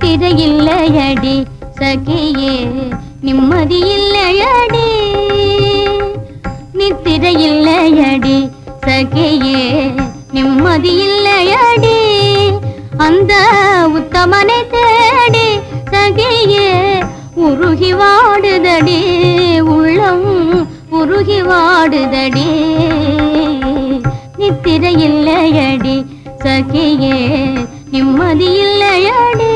நித்திரையில்லையடி சகியே நிம்மதியில்லையடி நித்திரையில்லையடி சகியே நிம்மதியில்லையடி அந்த உத்தமனை தேடி சகியே உருகி வாடுதடி உள்ளம் உருகி வாடுதடி நித்திரையில்லையடி சகியே நிம்மதியில்லையடி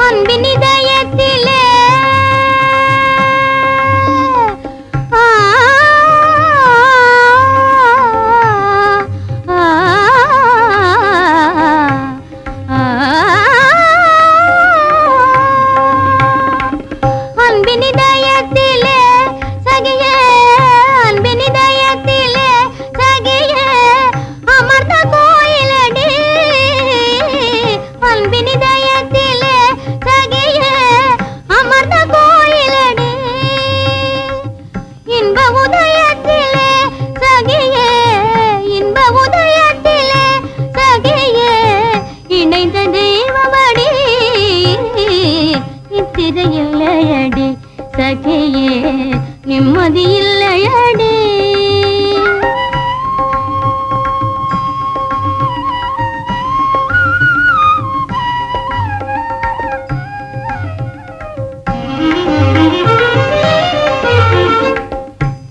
அன்பின் இதயத்திலே நித்திரையில்லையடி சகியே நிம்மதியில்லையடி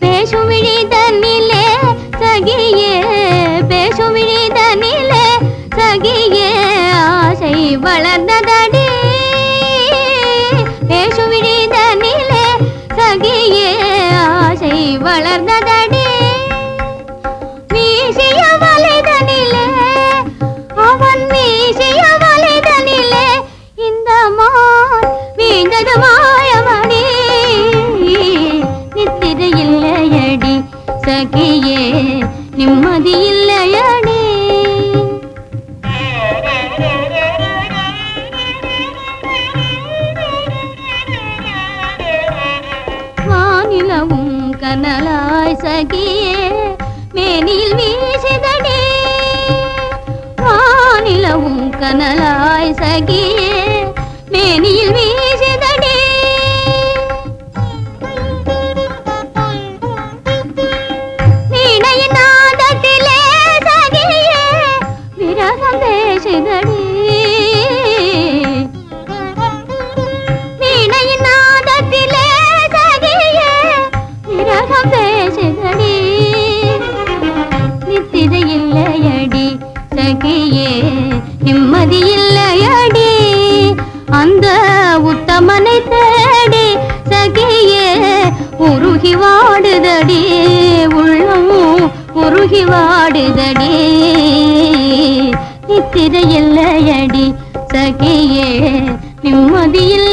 பேசும் விழிதனிலே சகியே பேசும் விழிதனிலே சகியே ஆசை வளர்ந்ததடி பேசுவிழிதனிலே சகியே ஆசை வளர்ந்ததடி வீசிய வலைதனிலே அவன் வீசிய வலைதனிலே இந்த மான் வீழ்ந்தது மாயமணி நித்திரையில்லையடி சகியே நிம்மதியில்லையடி வானிலவும் கனலாய் சகியே மேனியில் வீசிதடி வானிலவும் கனலாய் சகியே மேனியில் வீசிதடி வீணையின் நாதத்திலே சகியே விரகம் பேசுதடி நித்திரையில்லையடி சகியே நிம்மதியில்லையடி அந்த உத்தமனை தேடி சகியே உருகி வாடுதடி உள்ளம் உருகி வாடுதடி நித்திரையில்லையடி சகியே நிம்மதியில்